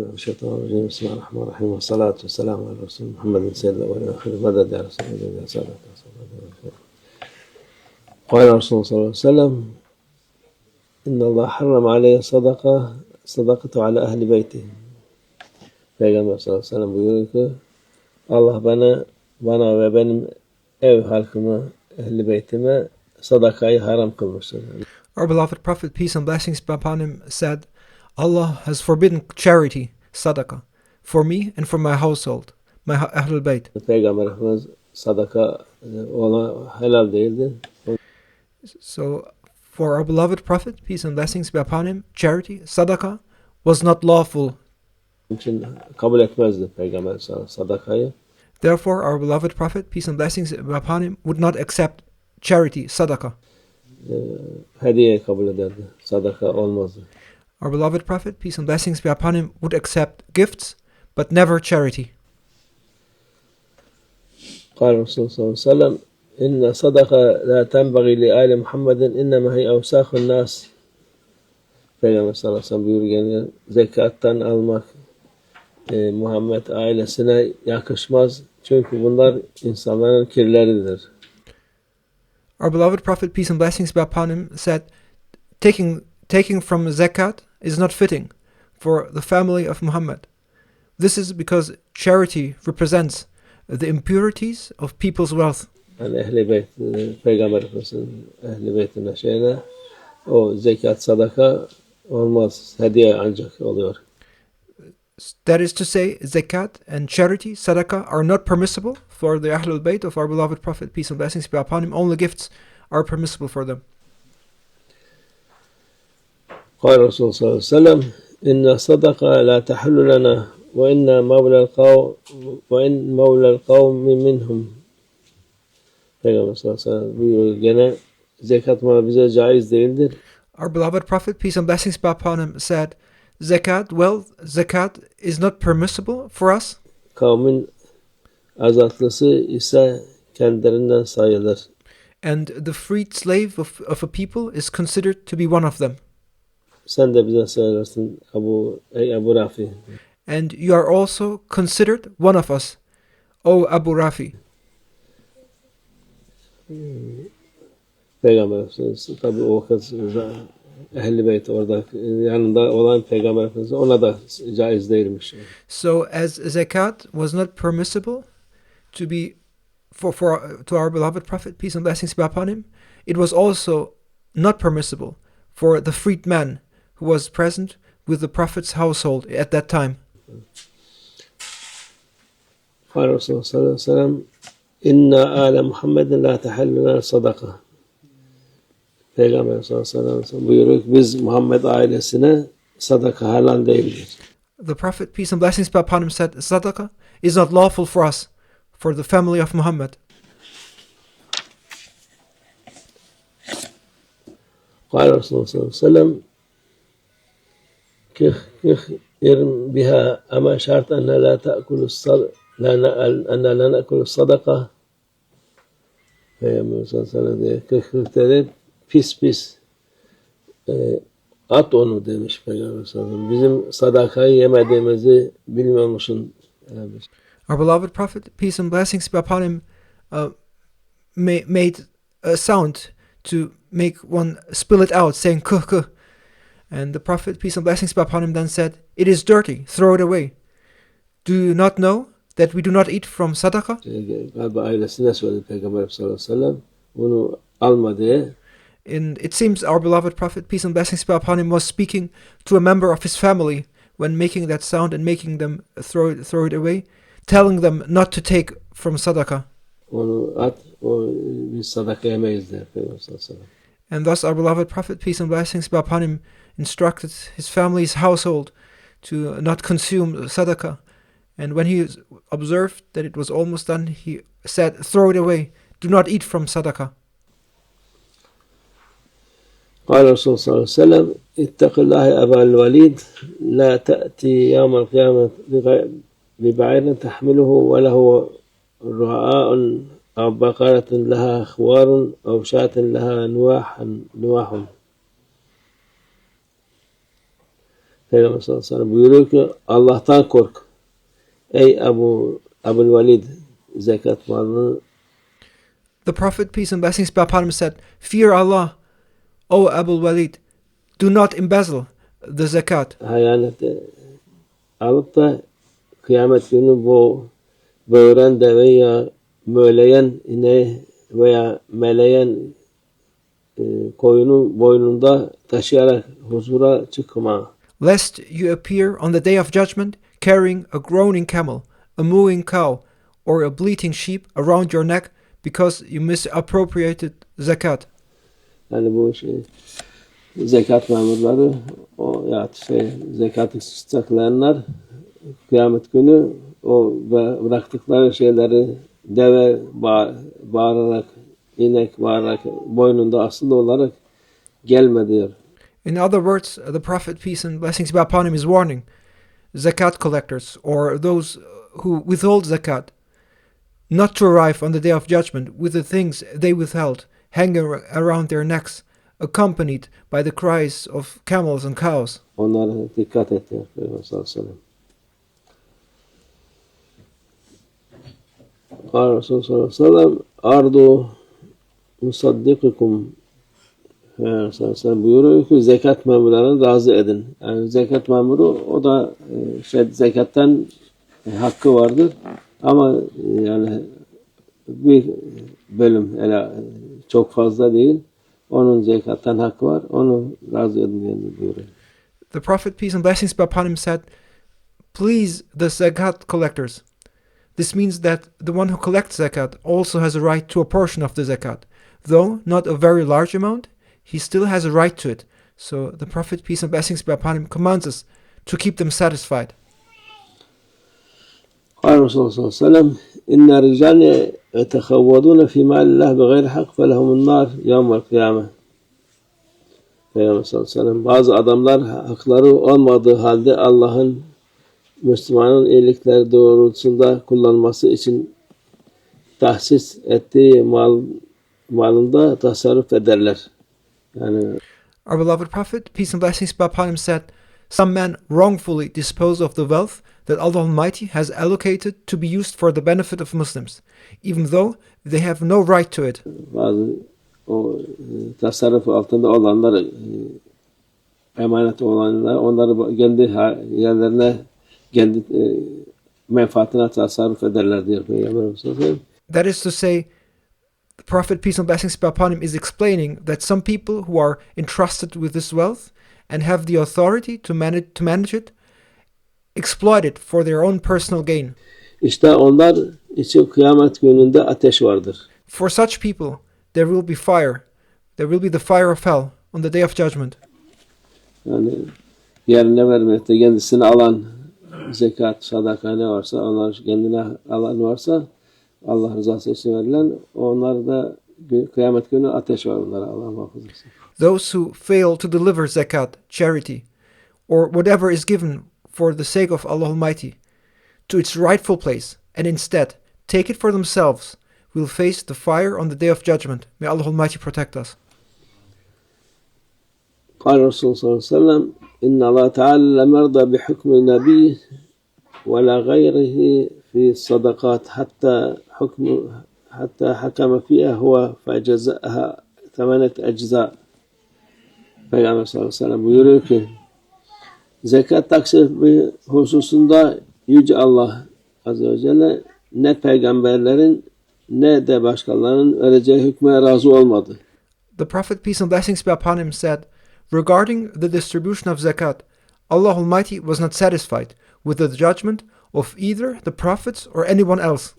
من الشيطان الرجيم بسم الله الرحمن الرحيم والصلاة والسلام على رسول محمد سيد الأولين والآخرين مدد يا رسول الله يا سادة قال رسول الله صلى الله عليه وسلم إن الله حرم عليه صدقته على أهل بيته. Peygamber sallallahu aleyhi ve sellem buyuruyor ki Allah bana ve benim ev halkıma, ehli beytime sadakayı haram kılmıştır. Our beloved Prophet, peace and blessings be upon him, said, Allah has forbidden charity, sadaqah, for me and for my household, my Ahlul Bayt. Peygamber Efendimiz sadaka ona helal değildi. So, for our beloved Prophet, peace and blessings be upon him, charity, sadaqah, was not lawful. için kabul etmezdi Peygamber sadakayı. Therefore, our beloved Prophet, peace and blessings be upon him, would not accept charity, sadaqah. Hediye kabul ederdi. Sadaka olmazdı. Our beloved Prophet, peace and blessings be upon him, would accept gifts, but never charity. قال الرسول صلى الله عليه وسلم إن صدقة لا تنبغي لآل محمد إنما هي أوساخ الناس. Peygamber sallallahu aleyhi ve sellem buyuruyor yani zekattan almak Muhammed ailesine yakışmaz. Çünkü bunlar insanların kirleridir. Our beloved Prophet, peace and blessings be upon him, said, taking from zakat is not fitting for the family of Muhammad. This is because charity represents the impurities of people's wealth. Yani ehli beyt, Peygamber Efendimiz'in ehli beytine şeyine o zekat sadaka olmaz. Hediye ancak oluyor. That is to say, zakat and charity, sadaqah, are not permissible for the Ahlul Bayt of our beloved Prophet, peace and blessings be upon him. Only gifts are permissible for them. قال الرسول صلى الله عليه وسلم إن الصدقة لا تحل لنا وإن مولى القوم منهم. Peygamber sallallahu aleyhi ve sellem buyuruyor gene zekat malı bize caiz değildir. Our beloved Prophet, peace and blessings be upon him, said, zakat is not permissible for us. Kavmin azatlısı ise kendilerinden sayılır. And the freed slave of a people is considered to be one of them. Sen de bize sayılırsın Ebu Rafi. And you are also considered one of us, O Abu Rafi. Peygamber Efendimiz tabi o vakit Ehl-i Beyt orada yanında olan Peygamber Efendimiz ona da caiz değilmiş. So as zakat was not permissible to be to our beloved Prophet, peace and blessings be upon him, it was also not permissible for the freed man who was present with the Prophet's household at that time. قال الرسول صلى الله عليه وسلم إن آل محمد لا تحل لنا صدقة. Peygamber sallallahu aleyhi ve sellem buyuruyor ki biz Muhammed ailesine sadaka helal değildir. The Prophet, peace and blessings be upon him, said, sadaqah is not lawful for us, for the family of Muhammad. قال الرسول صلى الله عليه وسلم كخ إرم بها أما شرط أن لا تأكل أن لا نأكل الصدقة. Peygamber sallallahu aleyhi ve sellem diyor pis at onu demiş Peygamber sallallahu aleyhi ve sellem. Bizim sadakayı yemediğimizi bilmiyor musun? Our beloved Prophet, peace and blessings be upon him, made a sound to make one spill it out, saying kuh kuh. And the Prophet, peace and blessings be upon him, then said, it is dirty, throw it away. Do you not know that we do not eat from sadaqah? Galiba ailesine söyledi Peygamber sallallahu aleyhi ve sellem bunu alma diye. And it seems our beloved Prophet, peace and blessings be upon him, was speaking to a member of his family when making that sound and making them throw it away, telling them not to take from sadaqah. Onu at, biz sadaka yemeyiz diye Peygamber sallallahu aleyhi ve sellem. And thus our beloved Prophet, peace and blessings be upon him, instructed his family's household to not consume sadaqah. And when he observed that it was almost done, he said, throw it away, do not eat from sadaqah. قال الرسول صلى الله عليه وسلم اتق الله أبا الوليد لا تأتي يوم القيامة ببعير تحمله وله رعاء أو بقرة لها خوار أو شاة لها نواح. Peygamber sallallahu aleyhi ve sellem buyuruyor ki Allah'tan kork. Ey Ebu'l-Velid, zekat malını. The Prophet, peace and blessings be upon him, said, "Fear Allah, O Abu Walid. Do not embezzle the zakat." Hayanete alıp da kıyamet günü böğüren deve ya möleyen ineği veya meleyen koyunu boynunda taşıyarak huzura çıkma. Lest you appear on the day of judgment carrying a groaning camel, a mooing cow, or a bleating sheep around your neck because you misappropriated zakat. Yani bu zekat memurları ya zekatı saklayanlar kıyamet günü o bıraktıkları şeyleri deve bağırarak, inek bağırarak, boynunda asılı olarak gelme diyor. In other words, the Prophet, peace and blessings be upon him, is warning zakat collectors or those who withhold zakat not to arrive on the day of judgment with the things they withheld hanging around their necks, accompanied by the cries of camels and cows. Onlara dikkat et diyor Peygamber sallallahu aleyhi ve sellem. Resulullah sallallahu aleyhi ve sellem ardu musaddikikum buyuruyor ki zekat memurlarını razı edin. Yani zekat memuru o da zekattan hakkı vardır ama yani bir bölüm çok fazla değil. Onun zekattan hakkı var. Onu razı edin buyuruyor. The Prophet, peace and blessings be upon him, said, "Please the zakat collectors." This means that the one who collects zakat also has a right to a portion of the zakat. Though not a very large amount, he still has a right to it. So the Prophet, peace and blessings be upon him, commands us to keep them satisfied. Resulullah sallallahu aleyhi ve sellem inna ricale yetehavvaduna fi ma'illah bighayri hak felehumun nar yevmel kıyame. Peygamber sallallahu aleyhi ve sellem bazı adamlar hakları olmadığı halde Allah'ın Müslümanın iyilikleri doğrultusunda kullanması için tahsis ettiği malında tasarruf ederler. Yani Our beloved Prophet, peace and blessings be upon him, said, "Some men wrongfully dispose of the wealth that Allah Almighty has allocated to be used for the benefit of Muslims, even though they have no right to it." Bazı o tasarruf altında olanlar emanet olanlar onları kendi yerlerine kendi menfaatine tasarruf ederler diyor Peygamber sallallahu aleyhi ve sellem. That is to say, the Prophet, peace and blessings be upon him, is explaining that some people who are entrusted with this wealth and have the authority to manage it exploit it for their own personal gain. İşte onlar için kıyamet gününde ateş vardır. For such people, there will be fire. There will be the fire of hell on the day of judgment. Yani yerine vermekte kendisini alan zekat, sadaka ne varsa onlar kendine alan varsa Allah rızası için verilen onlar da kıyamet günü ateş var onlara Allah muhafaza etsin. Those who fail to deliver zakat, charity, or whatever is given for the sake of Allah Almighty to its rightful place and instead take it for themselves will face the fire on the day of judgment. May Allah Almighty protect us. قال الرسول صلى الله عليه وسلم إن الله تعالى لم يرضى بحكم النبي ولا غيره في الصدقات حتى حكم فيها هو فأجزأها 8 أجزاء. Peygamber sallallahu aleyhi ve sellem buyuruyor ki zekat taksimi hususunda Yüce Allah Azze ve Celle ne peygamberlerin ne de başkalarının vereceği hükme razı olmadı. The Prophet, peace and blessings be upon him, said, regarding the distribution of zakat, Allah Almighty was not satisfied with the judgment of either the prophets or anyone else.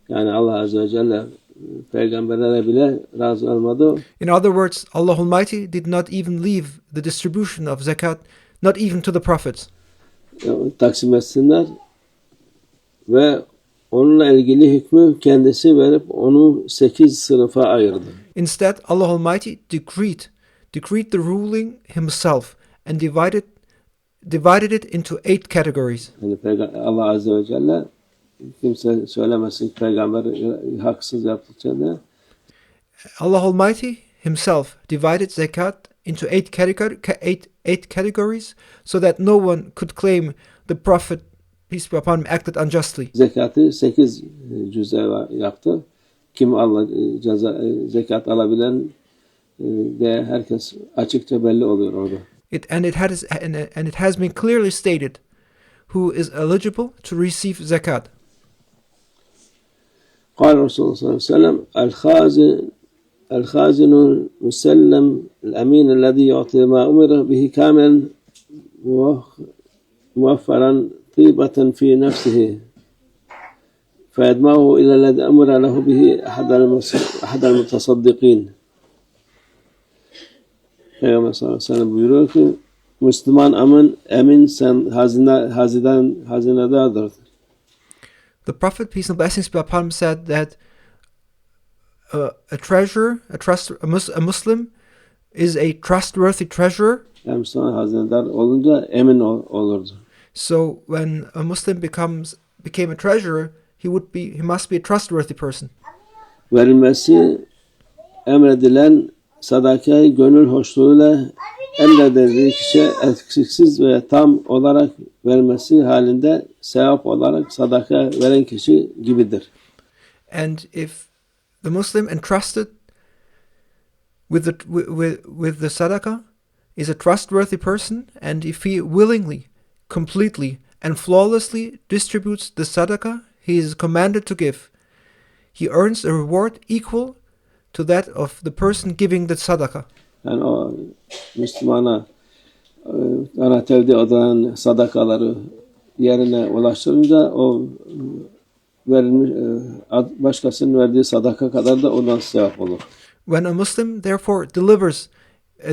Yani Allah Azze ve Celle peygamberlere bile razı olmadı. In other words, Allah Almighty did not even leave the distribution of zakat, not even to the prophets. Taksim etsinler ve onunla ilgili hükmü kendisi verip onu 8 sınıfa ayırdı. Instead, Allah Almighty decreed the ruling himself and divided it into 8 categories. Yani Allah Azze ve Celle kimse söylemesin peygamber haksız yaptıkça ne? Allah Almighty himself divided zakat into eight categories, so that no one could claim the Prophet, peace be upon him, acted unjustly. Zekatı 8 cüze yaptı. Kim zekat alabilen de herkes açıkça belli oluyor orada. It has been clearly stated who is eligible to receive zakat. قال رسول الله صلى الله عليه وسلم الخازن المسلم الأمين الذي يعطي ما أمر به كاملا موفرا طيبة في نفسه فيدمعه إلى الذي أمر له به أحد المتصدقين. Peygamber sallallahu aleyhi ve sellem buyuruyor ki Müslüman emin sen hazinedardır. The Prophet, peace and blessings be upon him, said that a Muslim is a trustworthy treasurer. Yani Müslüman hazinedar olunca emin olurdu. So when a Muslim became a treasurer, he must be a trustworthy person. Verilmesi emredilen sadakayı gönül hoşluğuyla emredildiği kişiye eksiksiz ve tam olarak vermesi halinde sevap olarak sadaka veren kişi gibidir. And if the Muslim entrusted with the sadaqah is a trustworthy person, and if he willingly, completely, and flawlessly distributes the sadaqah he is commanded to give, he earns a reward equal to that of the person giving the sadaqah. Yani o Müslümana ona tevdi olan sadakaları yerine ulaştırınca o verilmiş başkasının verdiği sadaka kadar da ondan sevap olur. When a Muslim therefore delivers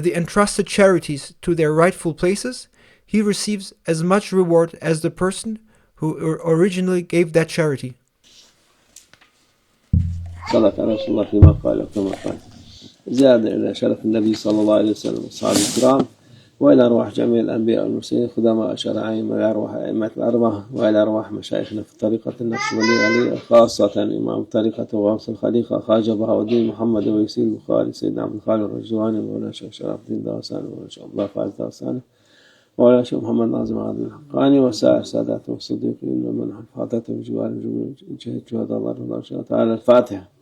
the entrusted charities to their rightful places, he receives as much reward as the person who originally gave that charity. Sadaka Resulullah fîmâ kâle kâmâ kâle. زيادة إلى شرف النبي صلى الله عليه وسلم وأصحابه الكرام وإلى أرواح جميع الأنبياء والمرسلين خدماء شرعين وإلى أرواح أئمة الأربعة وإلى أرواح مشايخنا في الطريقة النقشبندية عليه خاصة إمام طريقة وغوث الخليقة خواجة بهاء الدين محمد ويسير البخاري سيدنا عبد الخالق الرجواني مولانا شيخ شرف الدين داوساني مولانا شيخ الله فاز داوساني مولانا شيخ محمد ناظم عبد الحقاني وسائر ساداتهم الصديقين ومن حفاظتهم بجوار جهة الله تعالى. الفاتحة.